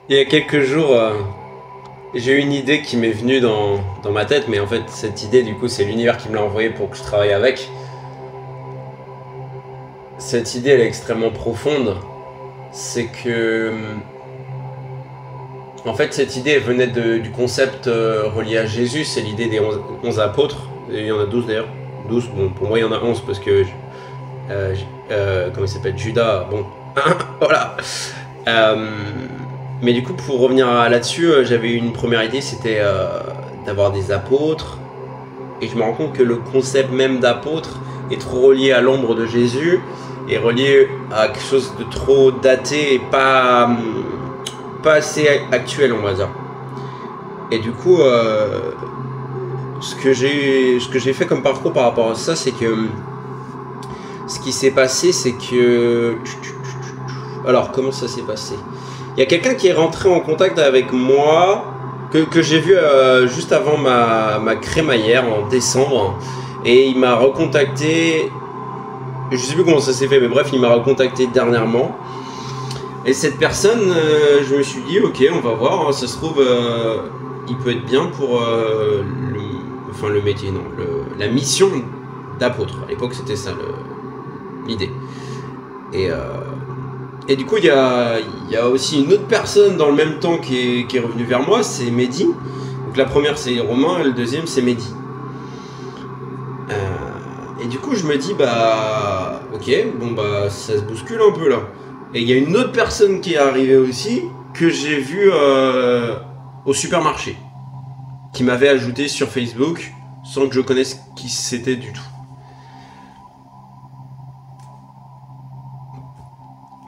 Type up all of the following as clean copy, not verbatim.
Il y a quelques jours, j'ai eu une idée qui m'est venue dans ma tête, mais en fait, cette idée, du coup, c'est l'univers qui me l'a envoyée pour que je travaille avec. Cette idée, elle est extrêmement profonde. C'est que, en fait, cette idée, elle venait du concept relié à Jésus, c'est l'idée des 11 apôtres. Et il y en a 12 d'ailleurs. 12, bon, pour moi, il y en a 11 parce que, comment il s'appelle, Judas, bon, voilà. Euh, mais du coup, pour revenir là-dessus, j'avais eu une première idée, c'était d'avoir des apôtres. Et je me rends compte que le concept même d'apôtre est trop relié à l'ombre de Jésus, et relié à quelque chose de trop daté et pas assez actuel, on va dire. Et du coup, ce que j'ai fait comme parcours par rapport à ça, c'est que ce qui s'est passé, c'est que... Alors, comment ça s'est passé? Il y a quelqu'un qui est rentré en contact avec moi, que j'ai vu juste avant ma crémaillère en décembre. Et il m'a recontacté. Je sais plus comment ça s'est fait, mais bref, il m'a recontacté dernièrement. Et cette personne, je me suis dit, ok, on va voir, hein, ça se trouve, il peut être bien pour le métier, non, la mission d'apôtre. À l'époque, c'était ça l'idée. Et, euh, et du coup, il y a aussi une autre personne dans le même temps qui est revenue vers moi, c'est Mehdi. Donc la première, c'est Romain, et le deuxième, c'est Mehdi. Et du coup, je me dis, bah, ok, bon, bah, ça se bouscule un peu là. Et il y a une autre personne qui est arrivée aussi, que j'ai vue au supermarché, qui m'avait ajouté sur Facebook, sans que je connaisse qui c'était du tout.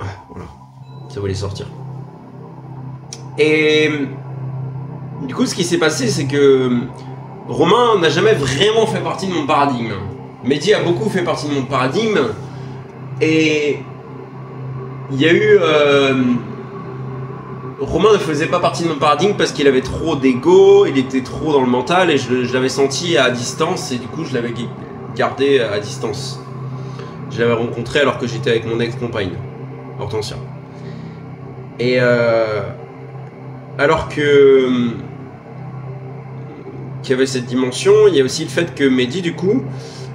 Ouais, voilà, ça voulait sortir. Et du coup, ce qui s'est passé, c'est que Romain n'a jamais vraiment fait partie de mon paradigme. Mehdi a beaucoup fait partie de mon paradigme. Et il y a eu... Romain ne faisait pas partie de mon paradigme parce qu'il avait trop d'ego, il était trop dans le mental, et je l'avais senti à distance, et du coup je l'avais gardé à distance. Je l'avais rencontré alors que j'étais avec mon ex-compagne, Hortensia. Et alors que qu'il y avait cette dimension, il y a aussi le fait que Mehdi, du coup,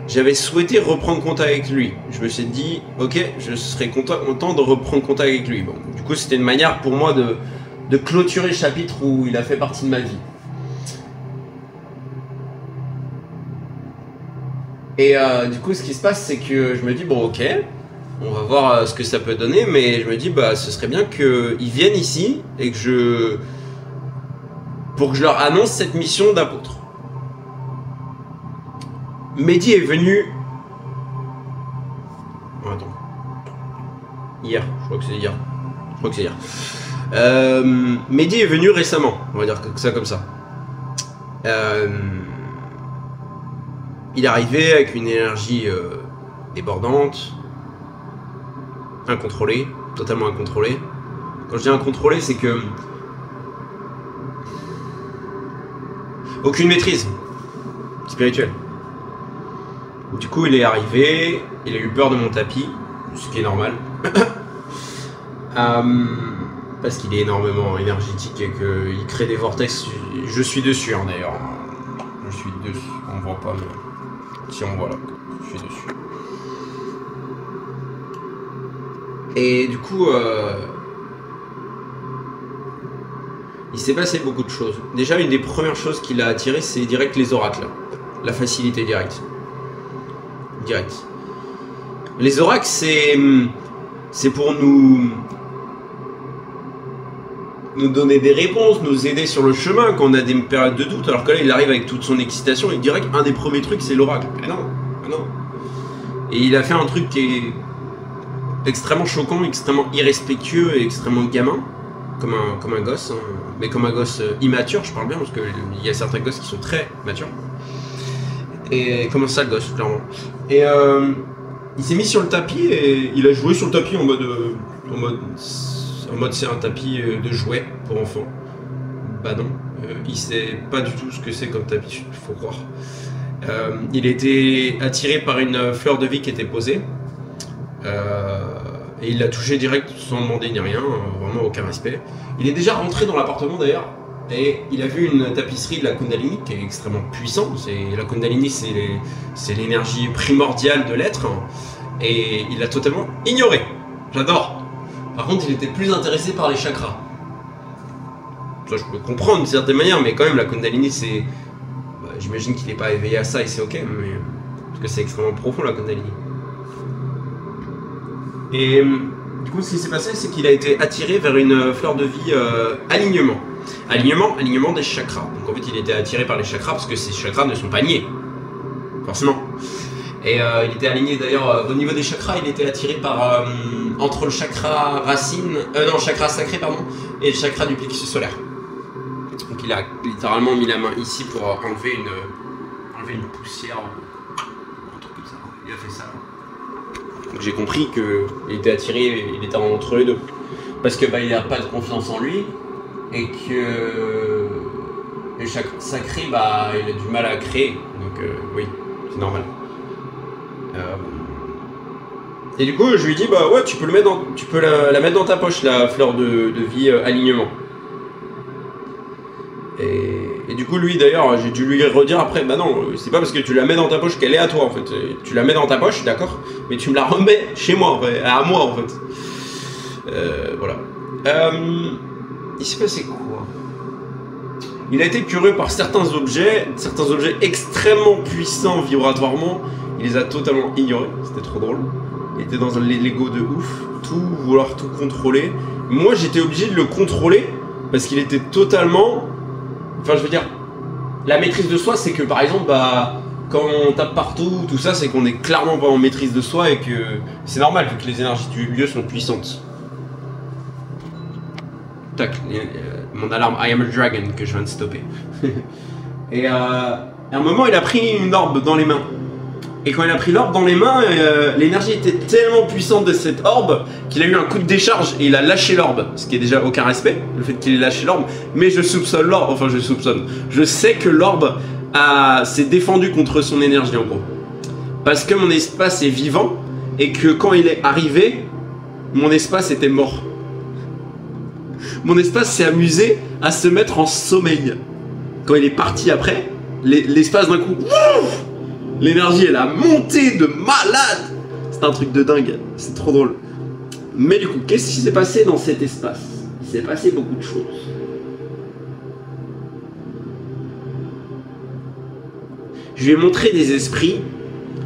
j'avais souhaité reprendre contact avec lui. Je me suis dit, ok, je serais content de reprendre contact avec lui. Bon, du coup, c'était une manière pour moi de clôturer le chapitre où il a fait partie de ma vie. Et du coup, ce qui se passe, c'est que je me dis, bon, ok, on va voir ce que ça peut donner, mais je me dis, bah, ce serait bien qu'ils viennent ici et pour que je leur annonce cette mission d'apôtre. Mehdi est venu. Oh, attends. Hier, je crois que c'est hier. Je crois que c'est hier. Mehdi est venu récemment, on va dire ça comme ça. Il est arrivé avec une énergie débordante, incontrôlée, totalement incontrôlée. Quand je dis incontrôlée, c'est que aucune maîtrise spirituelle. Du coup, il est arrivé, il a eu peur de mon tapis, ce qui est normal. Parce qu'il est énormément énergétique et qu'il crée des vortex. Je suis dessus, hein, d'ailleurs. Je suis dessus. On voit pas, mais si on voit là, je suis dessus. Et du coup, il s'est passé beaucoup de choses. Déjà, une des premières choses qui l'a attiré, c'est direct les oracles. La facilité directe. Direct. Les oracles, c'est pour nous donner des réponses, nous aider sur le chemin quand on a des périodes de doute. Alors que là, il arrive avec toute son excitation et direct, un des premiers trucs, c'est l'oracle. Mais non, non. Et il a fait un truc qui est extrêmement choquant, extrêmement irrespectueux et extrêmement gamin, comme un gosse, hein. Mais comme un gosse immature, je parle bien, parce qu'il y a certains gosses qui sont très matures. Et comme un sale gosse, clairement. Et il s'est mis sur le tapis et il a joué sur le tapis en mode c'est un tapis de jouet pour enfants. Bah non, il sait pas du tout ce que c'est comme tapis, il faut croire. Il était attiré par une fleur de vie qui était posée. Et il l'a touché direct sans demander ni rien, vraiment aucun respect. Il est déjà rentré dans l'appartement d'ailleurs, et il a vu une tapisserie de la Kundalini qui est extrêmement puissante. La Kundalini, c'est l'énergie primordiale de l'être, et il l'a totalement ignoré. J'adore. Par contre, il était plus intéressé par les chakras. Ça, je peux comprendre d'une certaine manière, mais quand même, la Kundalini, c'est... Bah, j'imagine qu'il n'est pas éveillé à ça et c'est ok, mais... parce que c'est extrêmement profond la Kundalini. Et du coup, ce qui s'est passé, c'est qu'il a été attiré vers une fleur de vie alignement. Alignement des chakras. Donc en fait, il était attiré par les chakras parce que ces chakras ne sont pas niés. Forcément. Et il était aligné d'ailleurs au niveau des chakras, il était attiré par entre le chakra racine, chakra sacré pardon, et le chakra du plexus solaire. Donc il a littéralement mis la main ici pour enlever une poussière, un truc comme ça. Il a fait ça. Donc j'ai compris qu'il était attiré, il était entre les deux. Parce que il n'a pas de confiance en lui et que le chakra sacré, il a du mal à créer. Donc oui, c'est normal. Et du coup, je lui dis ouais, tu peux la mettre dans ta poche, la fleur de vie alignement. Et du coup, lui d'ailleurs, j'ai dû lui redire après, non, c'est pas parce que tu la mets dans ta poche qu'elle est à toi en fait. Tu la mets dans ta poche, d'accord, mais tu me la remets chez moi, en fait, à moi en fait. Voilà. Il s'est passé quoi? Il a été curieux par certains objets extrêmement puissants vibratoirement. Il les a totalement ignorés, c'était trop drôle. Il était dans un l'ego de ouf, vouloir tout contrôler. Moi, j'étais obligé de le contrôler parce qu'il était totalement... Enfin, je veux dire, la maîtrise de soi, c'est que par exemple, quand on tape partout, tout ça, c'est qu'on est clairement pas en maîtrise de soi et que c'est normal vu que les énergies du lieu sont puissantes. Tac, mon alarme I am a dragon que je viens de stopper. Et à un moment, il a pris une orbe dans les mains. Et quand il a pris l'orbe dans les mains, l'énergie était tellement puissante de cette orbe qu'il a eu un coup de décharge et il a lâché l'orbe. Ce qui est déjà aucun respect, le fait qu'il ait lâché l'orbe. Mais je soupçonne l'orbe, enfin je soupçonne. Je sais que l'orbe s'est défendu contre son énergie en gros. Parce que mon espace est vivant et que quand il est arrivé, mon espace était mort. Mon espace s'est amusé à se mettre en sommeil. Quand il est parti après, l'espace d'un coup... L'énergie, elle a monté de malade. C'est un truc de dingue. C'est trop drôle. Mais du coup, qu'est-ce qui s'est passé dans cet espace? Il s'est passé beaucoup de choses. Je lui ai montré des esprits.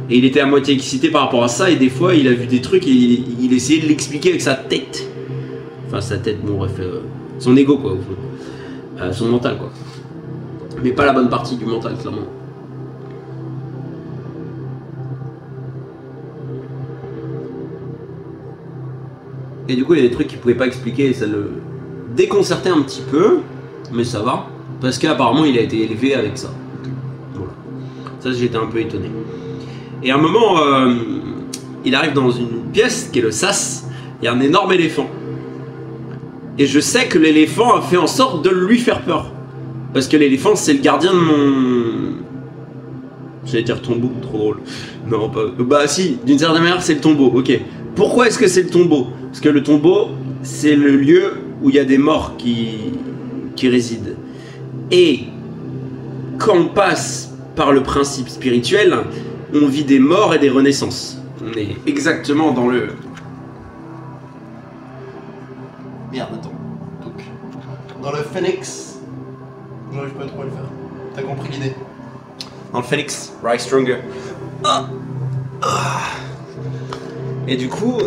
Et il était à moitié excité par rapport à ça. Et des fois, il a vu des trucs et il essayait de l'expliquer avec sa tête. Enfin, sa tête, bon, bref. Son ego, quoi, au fond. Son mental, quoi. Mais pas la bonne partie du mental, clairement. Et du coup, il y a des trucs qu'il pouvait pas expliquer et ça le déconcertait un petit peu, mais ça va, parce qu'apparemment il a été élevé avec ça. Voilà. Ça, j'étais un peu étonné. Et à un moment, il arrive dans une pièce qui est le sas, il y a un énorme éléphant. Et je sais que l'éléphant a fait en sorte de lui faire peur. Parce que l'éléphant, c'est le gardien de mon... J'allais dire tombeau, trop drôle. Non, pas... Bah si, d'une certaine manière, c'est le tombeau, ok. Pourquoi est-ce que c'est le tombeau? Parce que le tombeau, c'est le lieu où il y a des morts qui résident. Et quand on passe par le principe spirituel, on vit des morts et des renaissances. On est exactement dans le... Merde, attends. Donc, dans le phénix... J'arrive pas trop à le faire. T'as compris l'idée? Dans le phénix, Rise Stronger. Ah. Ah. Et du coup,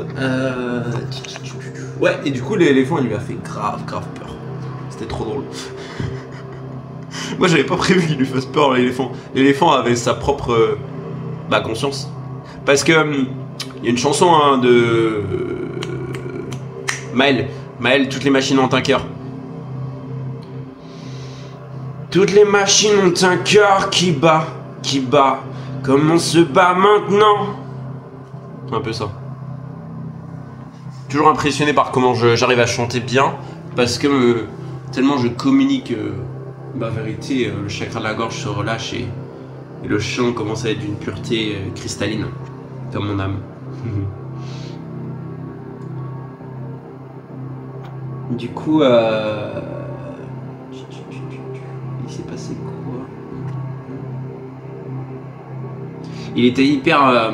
ouais, et du coup, l'éléphant, il lui a fait grave peur. C'était trop drôle. Moi, j'avais pas prévu qu'il lui fasse peur, l'éléphant. L'éléphant avait sa propre conscience. Parce que il y a une chanson de Maël, toutes les machines ont un cœur. Toutes les machines ont un cœur qui bat. Comme on se bat maintenant. Un peu ça. Toujours impressionné par comment j'arrive à chanter bien, parce que tellement je communique ma vérité, le chakra de la gorge se relâche et le chant commence à être d'une pureté cristalline, comme mon âme. Du coup, il s'est passé quoi? Il était hyper...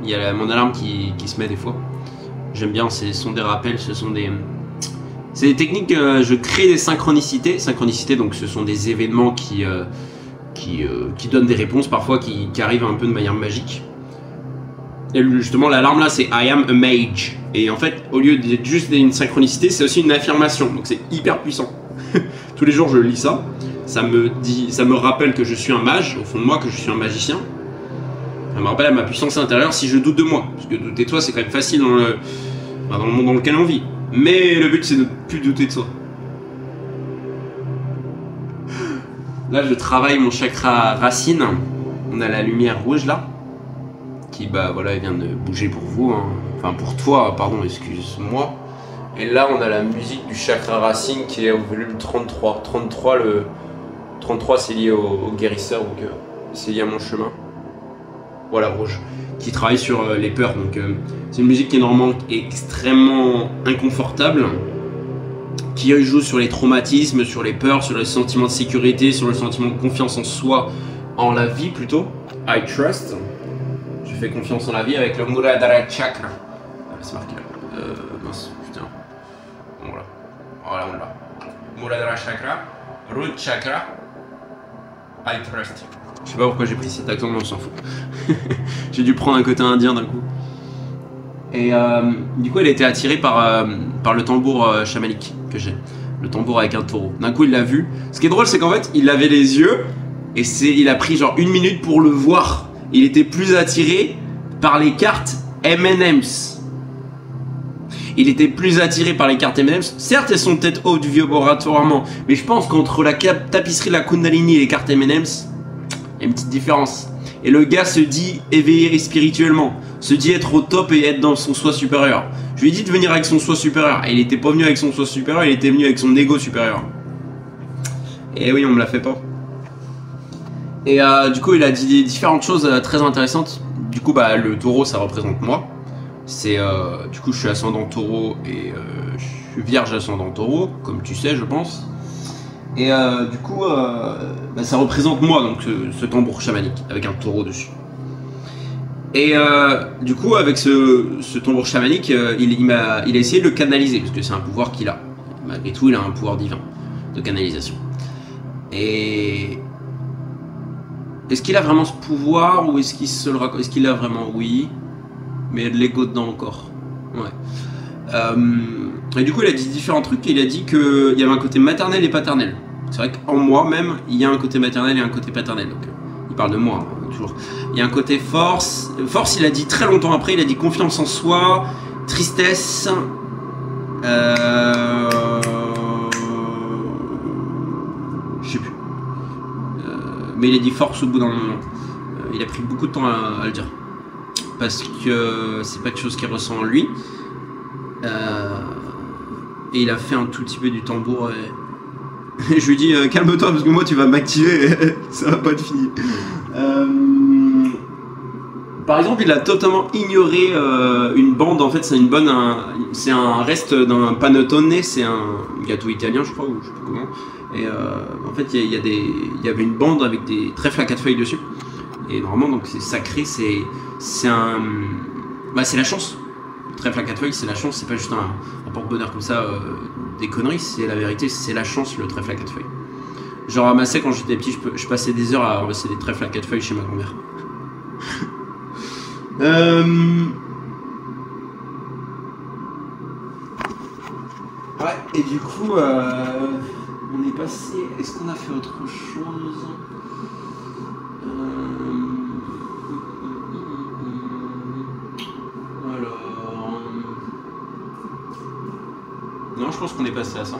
Il y a mon alarme qui se met des fois. J'aime bien, ce sont des rappels, ce sont des... C'est des techniques, je crée des synchronicités. Synchronicités, donc ce sont des événements qui donnent des réponses parfois, qui arrivent un peu de manière magique. Et justement, l'alarme là, c'est I am a mage. Et en fait, au lieu d'être juste une synchronicité, c'est aussi une affirmation. Donc c'est hyper puissant. Tous les jours, je lis ça. Ça me rappelle que je suis un mage, au fond de moi, que je suis un magicien. Ça me rappelle à ma puissance intérieure si je doute de moi. Parce que douter de toi, c'est quand même facile dans le monde dans lequel on vit. Mais le but, c'est de ne plus douter de soi. Là, je travaille mon chakra racine. On a la lumière rouge là. Qui, bah voilà, elle vient de bouger pour vous. Hein. Enfin, pour toi, pardon, excuse-moi. Et là, on a la musique du chakra racine qui est au volume 33. 33, c'est lié au guérisseur, donc c'est lié à mon chemin. Voilà, rouge. Qui travaille sur les peurs. Donc, c'est une musique qui est normalement extrêmement inconfortable. Qui joue sur les traumatismes, sur les peurs, sur le sentiment de sécurité, sur le sentiment de confiance en soi, en la vie plutôt. I trust. Je fais confiance en la vie avec le Muladhara Chakra. C'est marqué là. Mince, putain. Bon, voilà. Voilà, on l'a. Muladhara Chakra, Root Chakra, I trust. Je sais pas pourquoi j'ai pris cet accent, mais on s'en fout. J'ai dû prendre un côté indien d'un coup. Et du coup, elle a été attirée par le tambour chamanique que j'ai. Le tambour avec un taureau. D'un coup, il l'a vu. Ce qui est drôle, c'est qu'en fait, il avait les yeux. Et il a pris genre 1 minute pour le voir. Il était plus attiré par les cartes M&M's. Il était plus attiré par les cartes M&M's. Certes, elles sont peut-être hautes vibratoirement. Mais je pense qu'entre la tapisserie de la Kundalini et les cartes M&M's, il y a une petite différence. Et le gars se dit éveillé spirituellement, se dit être au top et être dans son soi supérieur. Je lui ai dit de venir avec son soi supérieur. Et il était pas venu avec son soi supérieur, il était venu avec son ego supérieur. Et oui, on me l'a fait pas. Et du coup, il a dit différentes choses très intéressantes. Du coup, bah, le taureau, ça représente moi. C'est du coup, je suis ascendant taureau et je suis vierge ascendant taureau, comme tu sais, je pense. Et du coup, bah, ça représente moi, donc ce tambour chamanique, avec un taureau dessus. Et du coup, avec ce tambour chamanique, il a essayé de le canaliser, parce que c'est un pouvoir qu'il a. Malgré tout, il a un pouvoir divin de canalisation. Et est-ce qu'il a vraiment ce pouvoir, ou est-ce qu'il a vraiment? Oui, mais il y a de l'ego dedans encore. Ouais. Et du coup, il a dit différents trucs, et il a dit qu'il y avait un côté maternel et paternel. C'est vrai qu'en moi même, il y a un côté maternel et un côté paternel. Donc, il parle de moi, hein, toujours. Il y a un côté force. Force, il a dit très longtemps après, il a dit confiance en soi, tristesse. Je sais plus. Mais il a dit force au bout d'un moment. Il a pris beaucoup de temps à le dire. Parce que c'est pas quelque chose qu'il ressent en lui. Et il a fait un tout petit peu du tambour. Et je lui dis calme-toi parce que moi tu vas m'activer. Ça va pas être fini. Par exemple, il a totalement ignoré une bande. En fait, c'est c'est un reste d'un panettone. C'est un gâteau italien, je crois, ou je sais pas comment. Et en fait, il y avait une bande avec des trèfles à 4 feuilles dessus. Et normalement, donc c'est sacré. C'est la chance. Le trèfle à 4 feuilles, c'est la chance. C'est pas juste un porte-bonheur comme ça, des conneries. C'est la vérité. C'est la chance, le trèfle à 4 feuilles. J'en ramassais quand j'étais petit. Je passais des heures à ramasser des trèfles à 4 feuilles chez ma grand-mère. Ouais, et du coup, on est passé. Est-ce qu'on a fait autre chose? Alors. Non, je pense qu'on est passé à ça.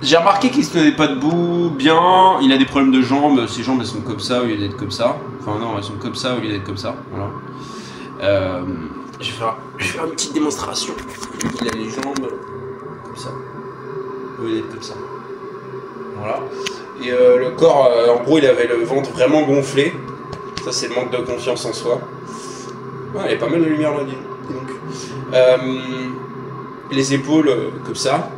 J'ai remarqué qu'il se tenait pas debout bien, il a des problèmes de jambes, ses jambes elles sont comme ça au lieu d'être comme ça. Enfin non, elles sont comme ça au lieu d'être comme ça. Voilà. Je vais faire une petite démonstration. Il a les jambes comme ça au lieu d'être comme ça. Voilà. Et le corps, en gros, il avait le ventre vraiment gonflé. Ça, c'est le manque de confiance en soi. Ouais, il y a pas mal de lumière là-dessus. Donc, les épaules comme ça,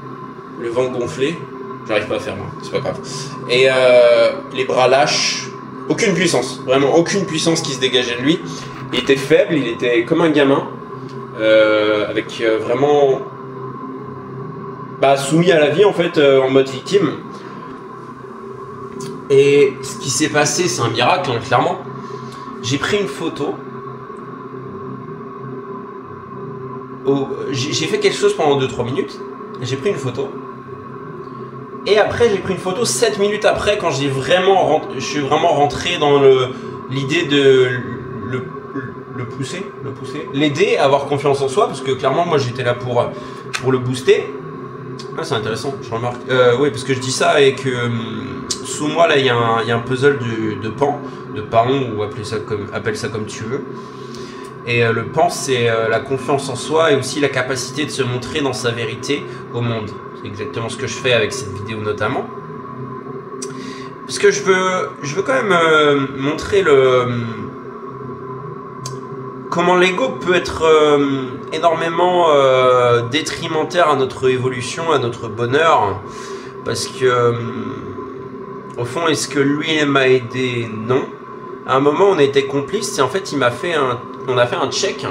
le ventre gonflé, j'arrive pas à faire moi, c'est pas grave. Et les bras lâches, aucune puissance, vraiment aucune puissance qui se dégageait de lui. Il était faible, il était comme un gamin, avec vraiment soumis à la vie en fait, en mode victime. Et ce qui s'est passé, c'est un miracle, hein, clairement. J'ai pris une photo. J'ai fait quelque chose pendant 2-3 minutes. J'ai pris une photo. Et après, j'ai pris une photo 7 minutes après, quand je suis vraiment rentré dans l'idée de le pousser, l'aider à avoir confiance en soi, parce que clairement, moi, j'étais là pour le booster. Ah, c'est intéressant, je remarque. Oui, parce que je dis ça et que sous moi, là, il y a un puzzle de pan, de paon, ou appelle ça comme tu veux. Et le pan, c'est la confiance en soi et aussi la capacité de se montrer dans sa vérité au monde. C'est exactement ce que je fais avec cette vidéo notamment. Parce que je veux quand même montrer comment l'ego peut être énormément détrimentaire à notre évolution, à notre bonheur. Parce que, au fond, est-ce que lui m'a aidé? Non. À un moment, on était complices et en fait, on a fait un check.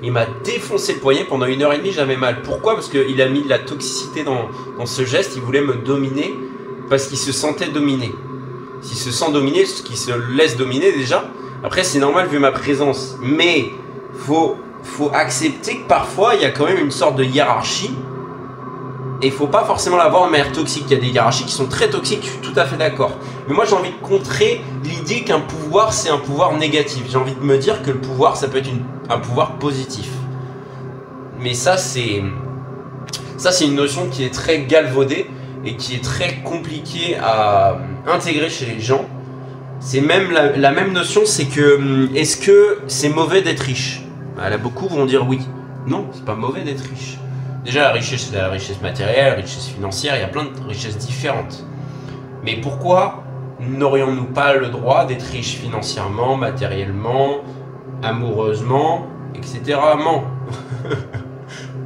Il m'a défoncé le poignet pendant 1h30, j'avais mal. Pourquoi? Parce qu'il a mis de la toxicité dans ce geste. Il voulait me dominer parce qu'il se sentait dominé. S'il se sent dominé, ce qui se laisse dominer déjà. Après, c'est normal vu ma présence. Mais faut accepter que parfois, il y a quand même une sorte de hiérarchie. Et il ne faut pas forcément l'avoir de manière toxique. Il y a des hiérarchies qui sont très toxiques, je suis tout à fait d'accord. Mais moi, j'ai envie de contrer l'idée qu'un pouvoir, c'est un pouvoir négatif. J'ai envie de me dire que le pouvoir, ça peut être un pouvoir positif. Mais ça, c'est une notion qui est très galvaudée et qui est très compliquée à intégrer chez les gens. C'est même la même notion, c'est que est-ce que c'est mauvais d'être riche? Là, beaucoup vont dire oui. Non, c'est pas mauvais d'être riche. Déjà, la richesse, c'est la richesse matérielle, la richesse financière, il y a plein de richesses différentes. Mais pourquoi n'aurions-nous pas le droit d'être riche financièrement, matériellement, amoureusement, etc.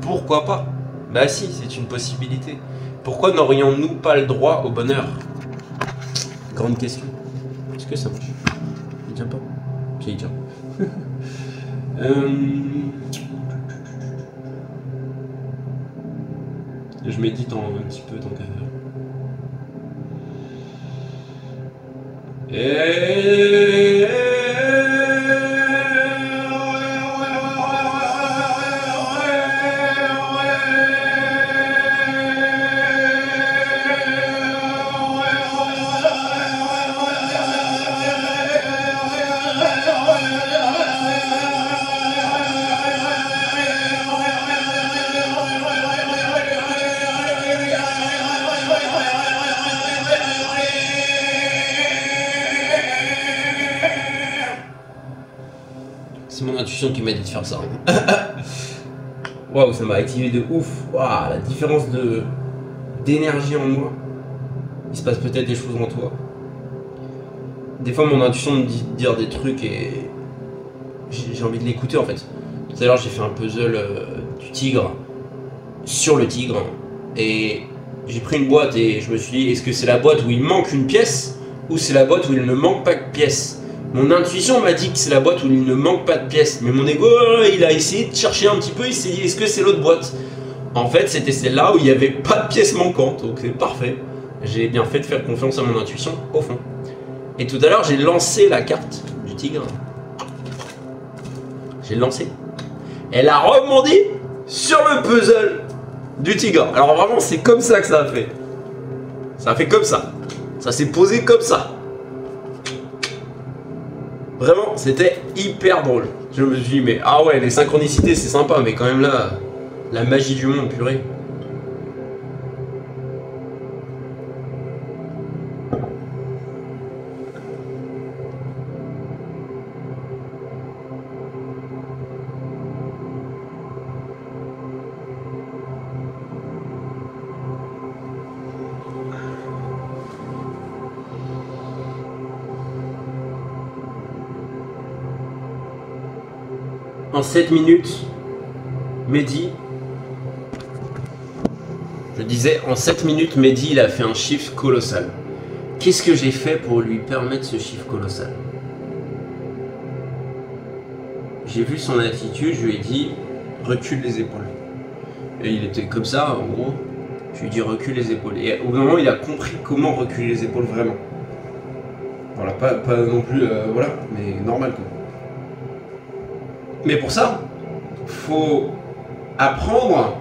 Pourquoi pas? Bah si, c'est une possibilité. Pourquoi n'aurions-nous pas le droit au bonheur? Grande question. Est-ce que ça marche? Il tient pas? Si, il tient. Je médite un petit peu tant qu'à faire. C'est mon intuition qui m'a dit de faire ça. Waouh, ça m'a activé de ouf. Waouh, la différence d'énergie en moi. Il se passe peut-être des choses en toi. Des fois, mon intuition me dit de dire des trucs et j'ai envie de l'écouter en fait. Tout à l'heure, j'ai fait un puzzle du tigre sur le tigre et j'ai pris une boîte et je me suis dit, est-ce que c'est la boîte où il manque une pièce ou c'est la boîte où il ne manque pas de pièces? Mon intuition m'a dit que c'est la boîte où il ne manque pas de pièces, mais mon ego, il a essayé de chercher un petit peu, il s'est dit, est-ce que c'est l'autre boîte? En fait, c'était celle-là où il n'y avait pas de pièces manquantes, donc c'est parfait. J'ai bien fait de faire confiance à mon intuition, au fond. Et tout à l'heure, j'ai lancé la carte du tigre. J'ai lancé. Elle a rebondi sur le puzzle du tigre. Alors vraiment, c'est comme ça que ça a fait. Ça a fait comme ça. Ça s'est posé comme ça. Vraiment, c'était hyper drôle. Je me suis dit, mais ah ouais, les synchronicités, c'est sympa, mais quand même là, la magie du monde, purée. En 7 minutes, Mehdi, je disais, en 7 minutes, Mehdi, il a fait un chiffre colossal. Qu'est-ce que j'ai fait pour lui permettre ce chiffre colossal? J'ai vu son attitude, je lui ai dit, recule les épaules. Et il était comme ça, en gros. Je lui ai dit, recule les épaules. Et au bout d'un moment, il a compris comment reculer les épaules vraiment. Voilà, pas non plus, voilà, mais normal quoi. Mais pour ça, faut apprendre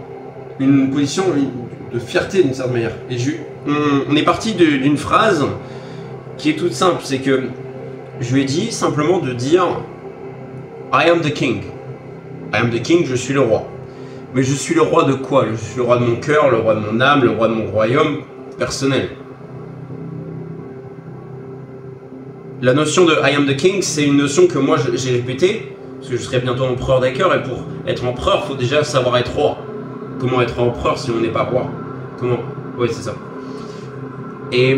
une position de fierté d'une certaine manière. Et on est parti d'une phrase qui est toute simple, c'est que je lui ai dit simplement de dire I am the king. I am the king, je suis le roi. Mais je suis le roi de quoi? Je suis le roi de mon cœur, le roi de mon âme, le roi de mon royaume personnel. La notion de I am the king, c'est une notion que moi j'ai répétée, parce que je serai bientôt empereur des cœurs, et pour être empereur, il faut déjà savoir être roi. Comment être empereur si on n'est pas roi? Comment? Oui, c'est ça. Et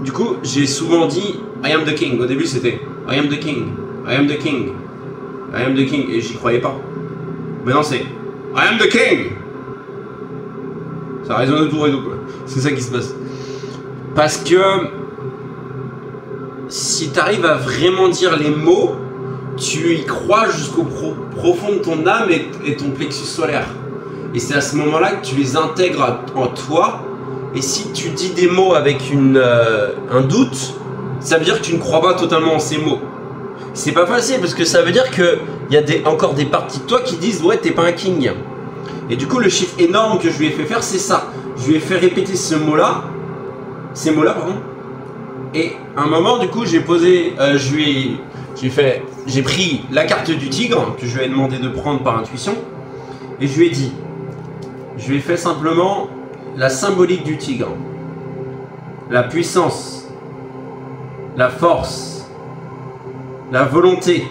du coup, j'ai souvent dit I am the king. Au début, c'était I am the king, I am the king, I am the king, et j'y croyais pas. Maintenant, c'est I am the king. Ça résonne autour et tout, quoi. C'est ça qui se passe. Parce que si tu arrives à vraiment dire les mots, tu y crois jusqu'au profond de ton âme et ton plexus solaire. Et c'est à ce moment-là que tu les intègres en toi. Et si tu dis des mots avec un doute, ça veut dire que tu ne crois pas totalement en ces mots. C'est pas facile parce que ça veut dire qu'il y a encore des parties de toi qui disent ouais, t'es pas un king. Et du coup, le chiffre énorme que je lui ai fait faire, c'est ça. Je lui ai fait répéter ces mots-là, pardon. Et à un moment, du coup, j'ai posé, j'ai pris la carte du tigre que je lui ai demandé de prendre par intuition, et je lui ai dit, je lui ai fait simplement la symbolique du tigre, la puissance, la force, la volonté,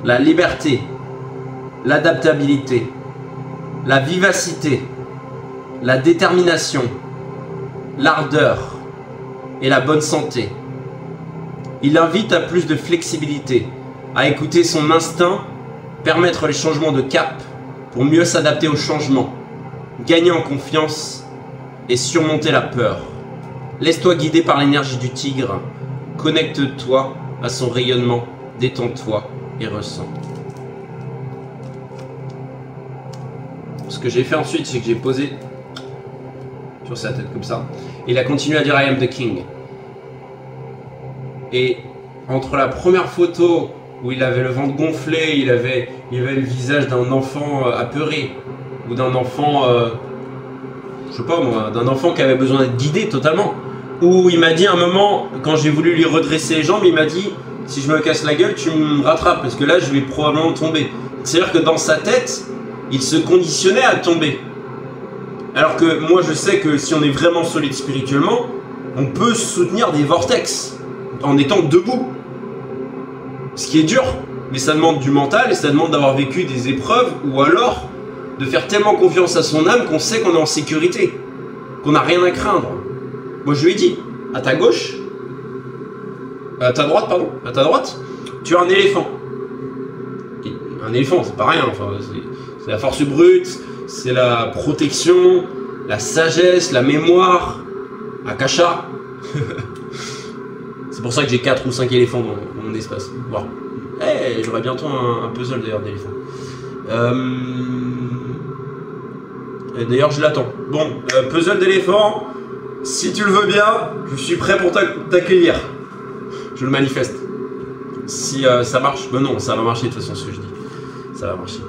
la liberté, l'adaptabilité, la vivacité, la détermination, l'ardeur et la bonne santé. Il invite à plus de flexibilité, à écouter son instinct, permettre les changements de cap pour mieux s'adapter aux changements, gagner en confiance et surmonter la peur. Laisse-toi guider par l'énergie du tigre, connecte-toi à son rayonnement, détends-toi et ressens. Ce que j'ai fait ensuite, c'est que j'ai posé sur sa tête comme ça. Il a continué à dire I am the king. Et entre la première photo où il avait le ventre gonflé, il avait le visage d'un enfant apeuré, ou d'un enfant, je sais pas moi, d'un enfant qui avait besoin d'être guidé totalement, où il m'a dit à un moment, quand j'ai voulu lui redresser les jambes, il m'a dit si je me casse la gueule, tu me rattrapes, parce que là je vais probablement tomber. C'est-à-dire que dans sa tête, il se conditionnait à tomber. Alors que moi je sais que si on est vraiment solide spirituellement, on peut soutenir des vortex en étant debout. Ce qui est dur, mais ça demande du mental et ça demande d'avoir vécu des épreuves ou alors de faire tellement confiance à son âme qu'on sait qu'on est en sécurité, qu'on n'a rien à craindre. Moi je lui ai dit, à ta gauche, à ta droite pardon, à ta droite, tu as un éléphant. Un éléphant c'est pas rien, enfin, c'est la force brute, c'est la protection, la sagesse, la mémoire, Akasha. C'est pour ça que j'ai 4 ou 5 éléphants dans mon espace. Bon. Hey, j'aurai bientôt un puzzle d'ailleurs d'éléphants. D'ailleurs je l'attends. Bon, puzzle d'éléphant, si tu le veux bien, je suis prêt pour t'accueillir. Je le manifeste. Si ça marche, ben non, ça va marcher de toute façon ce que je dis. Ça va marcher.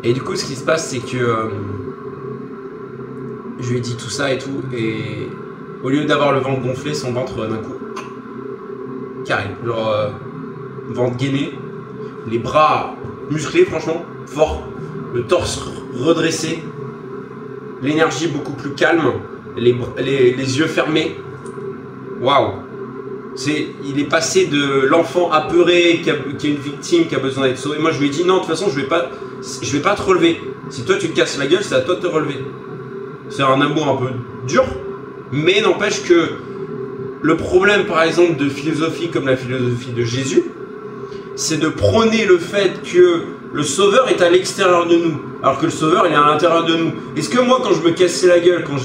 Et du coup, ce qui se passe, c'est que je lui ai dit tout ça et tout, et au lieu d'avoir le ventre gonflé, son ventre d'un coup, carré, genre ventre gainé, les bras musclés, franchement, fort, le torse redressé, l'énergie beaucoup plus calme, les yeux fermés. Waouh! Il est passé de l'enfant apeuré qui est une victime qui a besoin d'être sauvé. Moi je lui ai dit non, de toute façon je vais pas te relever. Si toi tu te casses la gueule, c'est à toi de te relever. C'est un amour un peu dur, mais n'empêche que le problème par exemple de philosophie comme la philosophie de Jésus, c'est de prôner le fait que le sauveur est à l'extérieur de nous, alors que le sauveur il est à l'intérieur de nous. Est-ce que moi quand je me cassais la gueule, quand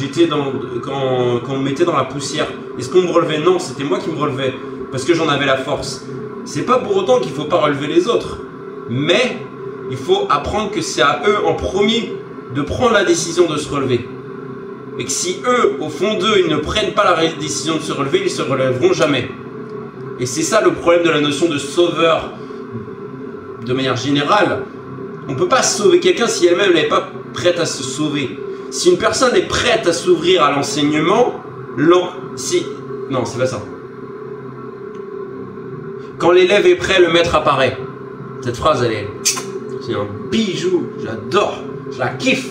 on me mettait dans la poussière, est-ce qu'on me relevait? Non, c'était moi qui me relevais, parce que j'en avais la force. C'est pas pour autant qu'il faut pas relever les autres, mais il faut apprendre que c'est à eux en premier de prendre la décision de se relever. Et que si eux, au fond d'eux, ils ne prennent pas la décision de se relever, ils se relèveront jamais. Et c'est ça le problème de la notion de sauveur. De manière générale, on ne peut pas sauver quelqu'un si elle-même n'est pas prête à se sauver. Si une personne est prête à s'ouvrir à l'enseignement, non, c'est pas ça. Quand l'élève est prêt, le maître apparaît. Cette phrase, c'est un bijou, j'adore, je la kiffe.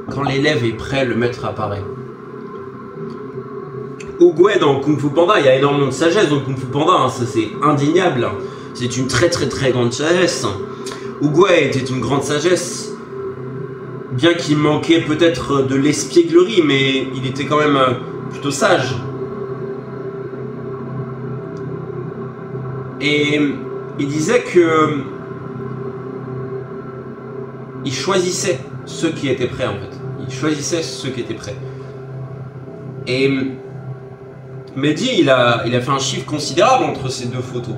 Quand l'élève est prêt, le maître apparaît. Oogway dans Kung Fu Panda, il y a énormément de sagesse dans Kung Fu Panda, hein, ça c'est indéniable. C'est une très grande sagesse. Oogway était une grande sagesse, bien qu'il manquait peut-être de l'espièglerie, mais il était quand même plutôt sage. Et il disait que il choisissait ceux qui étaient prêts en fait. Il choisissait ceux qui étaient prêts. Et Mehdi, il a fait un chiffre considérable entre ces deux photos.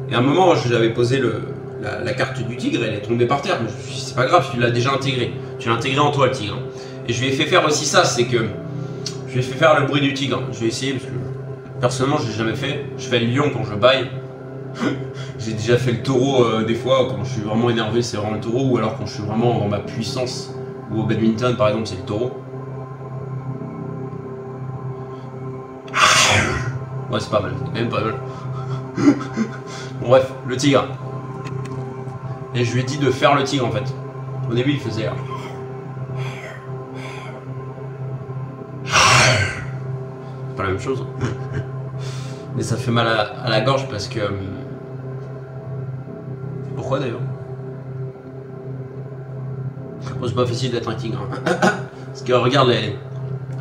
Et à un moment, j'avais posé la carte du tigre, elle est tombée par terre. Mais je me suis dit, c'est pas grave, tu l'as déjà intégré. Tu l'as intégré en toi, le tigre. Et je lui ai fait faire aussi ça, c'est que je lui ai fait faire le bruit du tigre. Je vais essayer, parce que personnellement, je l'ai jamais fait. Je fais le lion quand je baille. J'ai déjà fait le taureau des fois, quand je suis vraiment énervé, c'est vraiment le taureau. Ou alors quand je suis vraiment dans ma puissance. Ou au badminton, par exemple, c'est le taureau. Ouais, c'est pas mal, c'est même pas mal. Bon, bref, le tigre. Et je lui ai dit de faire le tigre en fait. Au début, il faisait. C'est pas la même chose. Mais ça fait mal à la gorge parce que. Pourquoi d'ailleurs? Bon, c'est pas facile d'être un tigre. Hein. Parce que regarde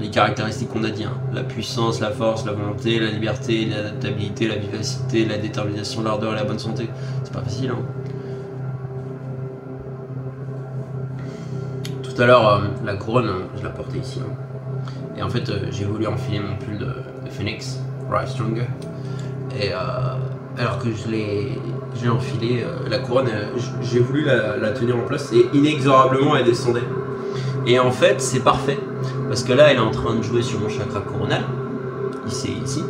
les caractéristiques qu'on a dit, hein. La puissance, la force, la volonté, la liberté, l'adaptabilité, la vivacité, la détermination, l'ardeur et la bonne santé. C'est pas facile. Hein. Tout à l'heure, la couronne, je la portais ici. Hein. Et en fait, j'ai voulu enfiler mon pull de Phoenix, Rise Stronger. Et alors que je l'ai enfilé, la couronne, j'ai voulu la tenir en place et inexorablement elle descendait. Et en fait, c'est parfait. Parce que là, elle est en train de jouer sur mon chakra coronal, ici,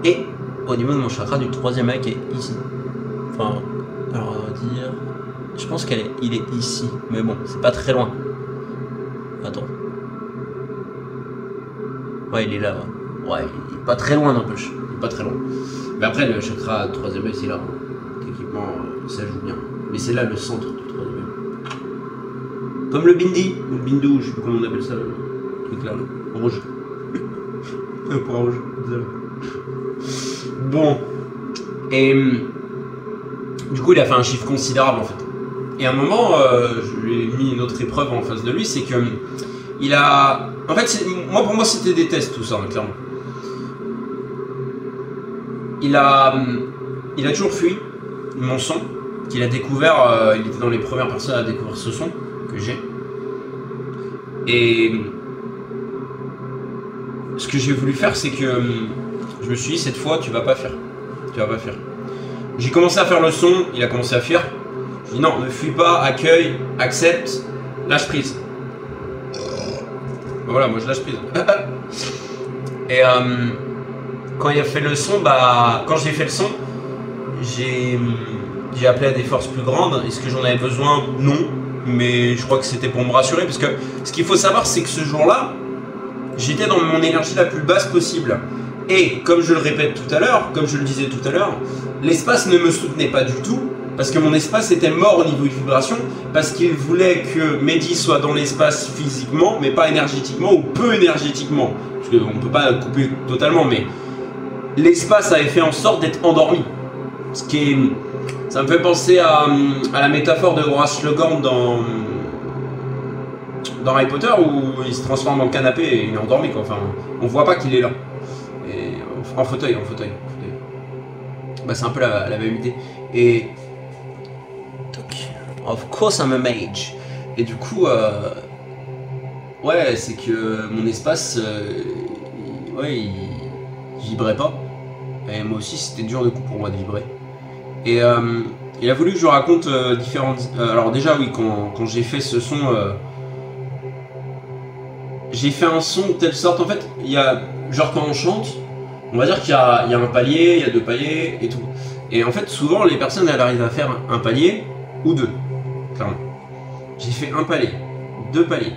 et au niveau de mon chakra du troisième œil qui est ici. Enfin, alors on va dire, je pense qu'il est ici, mais bon, c'est pas très loin. Attends. Ouais, il est là. Ouais, il est pas très loin n'empêche. Il est pas très loin. Mais après, le chakra troisième œil, c'est là. Techniquement, ça joue bien. Mais c'est là le centre du troisième œil. Comme le bindi, ou le bindou, je sais plus comment on appelle ça. Là, rouge. Pour rouge, désolé. Bon. Et du coup, il a fait un chiffre considérable en fait. Et à un moment, je lui ai mis une autre épreuve en face de lui, c'est que il a. En fait, pour moi, c'était des tests tout ça, hein, clairement. Il a toujours fui mon son qu'il a découvert. Il était dans les premières personnes à découvrir ce son que j'ai. Et ce que j'ai voulu faire, c'est que je me suis dit, cette fois, tu vas pas faire. Tu vas pas faire. J'ai commencé à faire le son, il a commencé à fuir. Je dis non, ne fuis pas, accueille, accepte, lâche prise. Voilà, moi je lâche prise. Et quand il a fait le son, quand j'ai fait le son, j'ai appelé à des forces plus grandes. Est-ce que j'en avais besoin? Non. Mais je crois que c'était pour me rassurer, parce que ce qu'il faut savoir, c'est que ce jour-là, j'étais dans mon énergie la plus basse possible. Et comme je le répète tout à l'heure, comme je le disais tout à l'heure, l'espace ne me soutenait pas du tout, parce que mon espace était mort au niveau de vibration, parce qu'il voulait que Mehdi soit dans l'espace physiquement, mais pas énergétiquement, ou peu énergétiquement. Parce qu'on ne peut pas couper totalement, mais l'espace avait fait en sorte d'être endormi. Ce qui est... Ça me fait penser à la métaphore de Horace Slughorn dans Harry Potter, où il se transforme en canapé et il est endormi, quoi. Enfin, on voit pas qu'il est là. Et en fauteuil. Bah, c'est un peu la même idée. Et donc, of course I'm a mage. Et du coup, ouais, c'est que mon espace, ouais, il vibrait pas. Et moi aussi, c'était dur de coup pour moi de vibrer. Et il a voulu que je raconte différentes... alors déjà, oui, quand j'ai fait ce son... j'ai fait un son de telle sorte, en fait, il y a... Genre quand on chante, on va dire qu'il y a un palier, il y a 2 paliers et tout. Et en fait, souvent, les personnes, elles arrivent à faire un palier ou 2, clairement. J'ai fait 1 palier, 2 paliers,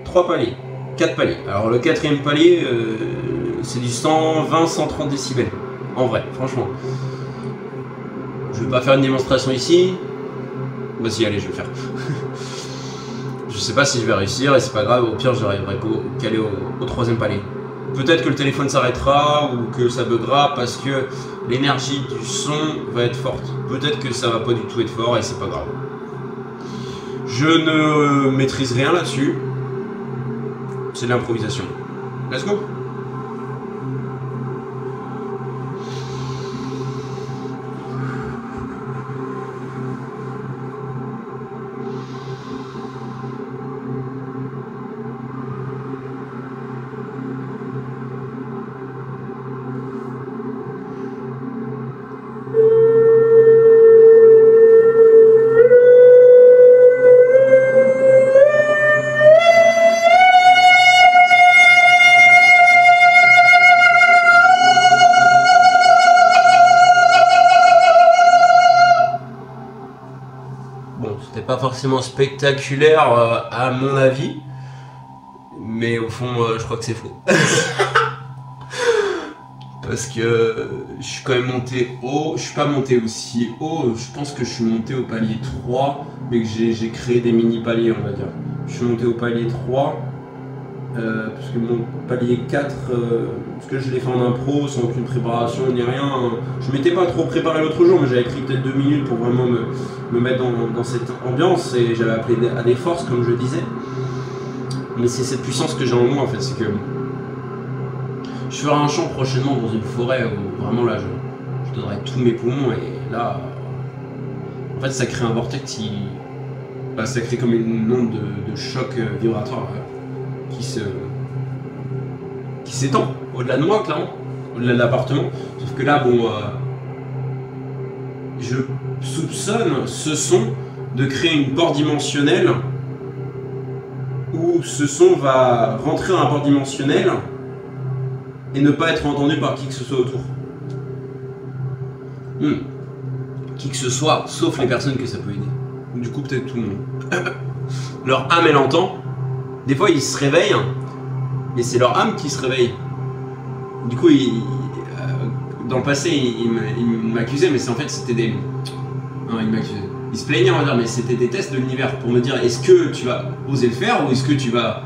3 paliers, 4 paliers. Alors le 4e palier, c'est du 120-130 décibels. En vrai, franchement. Je vais pas faire une démonstration ici. Bah si, allez, je vais le faire. Je sais pas si je vais réussir et c'est pas grave, au pire j'arriverai qu'aller au 3e palier. Peut-être que le téléphone s'arrêtera ou que ça buggera parce que l'énergie du son va être forte. Peut-être que ça va pas du tout être fort et c'est pas grave. Je ne maîtrise rien là-dessus. C'est de l'improvisation. Let's go! Pas forcément spectaculaire à mon avis, mais au fond je crois que c'est faux. Parce que je suis quand même monté haut, je suis pas monté aussi haut, je pense que je suis monté au palier 3, mais que j'ai créé des mini paliers on va dire. Je suis monté au palier 3, parce que mon palier 4, parce que je l'ai fait en impro, sans aucune préparation ni rien. Je m'étais pas trop préparé l'autre jour, mais j'avais pris peut-être 2 minutes pour vraiment me mettre dans cette ambiance et j'avais appelé à des forces comme je disais. Mais c'est cette puissance que j'ai en moi en fait, c'est que je ferai un chant prochainement dans une forêt où vraiment là je donnerai tous mes poumons et là en fait ça crée un vortex bah, ça crée comme une onde de choc vibratoire qui s'étend au-delà de moi clairement, au-delà de l'appartement. Sauf que là bon je soupçonne ce son de créer une porte dimensionnelle où ce son va rentrer dans la porte dimensionnelle et ne pas être entendu par qui que ce soit autour. Qui que ce soit, sauf les personnes que ça peut aider. Du coup peut-être tout le monde. Leur âme elle entend. Des fois ils se réveillent, mais c'est leur âme qui se réveille. Du coup dans le passé ils m'accusaient, mais c'est en fait c'était des... Non, ils m'accusaient. Ils se plaignaient on va dire, mais c'était des tests de l'univers pour me dire est-ce que tu vas oser le faire ou est-ce que tu vas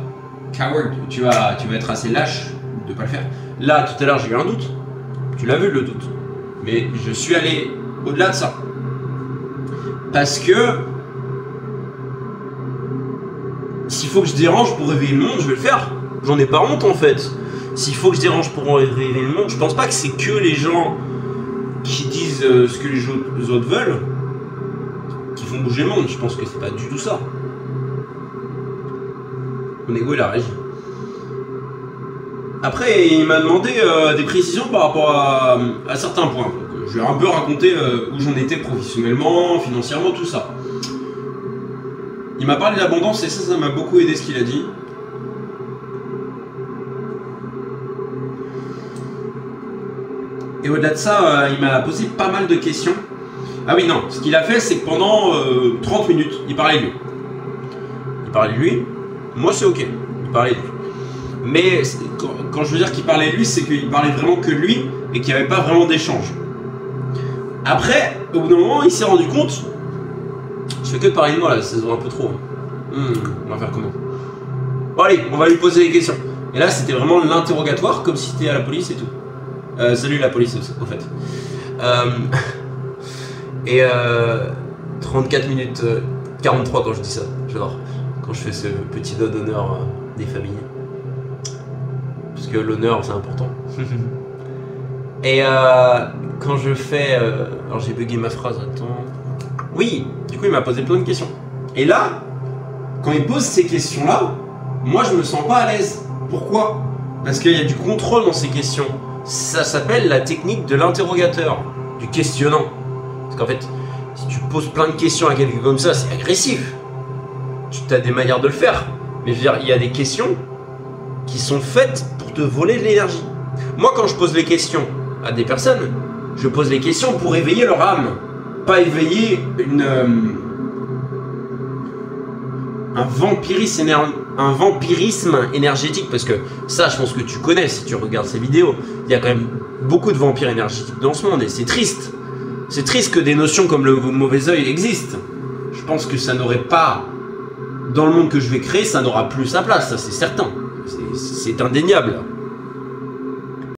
coward, tu vas être assez lâche de pas le faire. Là tout à l'heure j'ai eu un doute, tu l'as vu le doute, mais je suis allé au-delà de ça parce que s'il faut que je dérange pour réveiller le monde, je vais le faire. J'en ai pas honte en fait. S'il faut que je dérange pour réveiller le monde, je pense pas que c'est que les gens qui disent ce que les autres veulent qui font bouger le monde. Je pense que c'est pas du tout ça. Mon ego il a réagi. Après il m'a demandé des précisions par rapport à certains points. Donc, je vais un peu raconter où j'en étais professionnellement, financièrement, tout ça. Il m'a parlé d'abondance et ça m'a beaucoup aidé ce qu'il a dit. Et au-delà de ça, il m'a posé pas mal de questions. Ah oui, non, ce qu'il a fait, c'est que pendant 30 minutes, il parlait de lui. Il parlait de lui, moi c'est ok, il parlait de lui. Mais quand je veux dire qu'il parlait de lui, c'est qu'il parlait vraiment que de lui et qu'il n'y avait pas vraiment d'échange. Après, au bout d'un moment, il s'est rendu compte. Je fais que de parler de moi là, ça se voit un peu trop. On va faire comment? Bon allez, on va lui poser des questions. Et là, c'était vraiment l'interrogatoire, comme si c'était à la police et tout. Salut la police, au fait. Et 34 minutes 43 quand je dis ça, j'adore. Quand je fais ce petit doigt d'honneur des familles. Parce que l'honneur, c'est important. Et quand je fais... alors j'ai bugué ma phrase, attends... Oui, du coup il m'a posé plein de questions. Et là, quand il pose ces questions-là, moi je me sens pas à l'aise. Pourquoi? Parce qu'il y a du contrôle dans ces questions. Ça s'appelle la technique de l'interrogateur, du questionnant. Parce qu'en fait, si tu poses plein de questions à quelqu'un comme ça, c'est agressif. Tu as des manières de le faire. Mais je veux dire, il y a des questions qui sont faites pour te voler de l'énergie. Moi, quand je pose les questions à des personnes, je pose les questions pour éveiller leur âme. Pas éveiller un vampirisme énergétique, parce que ça, je pense que tu connais si tu regardes ces vidéos. Il y a quand même beaucoup de vampires énergétiques dans ce monde et c'est triste. C'est triste que des notions comme le mauvais œil existent. Je pense que ça n'aurait pas, dans le monde que je vais créer, ça n'aura plus sa place, ça c'est certain. C'est indéniable.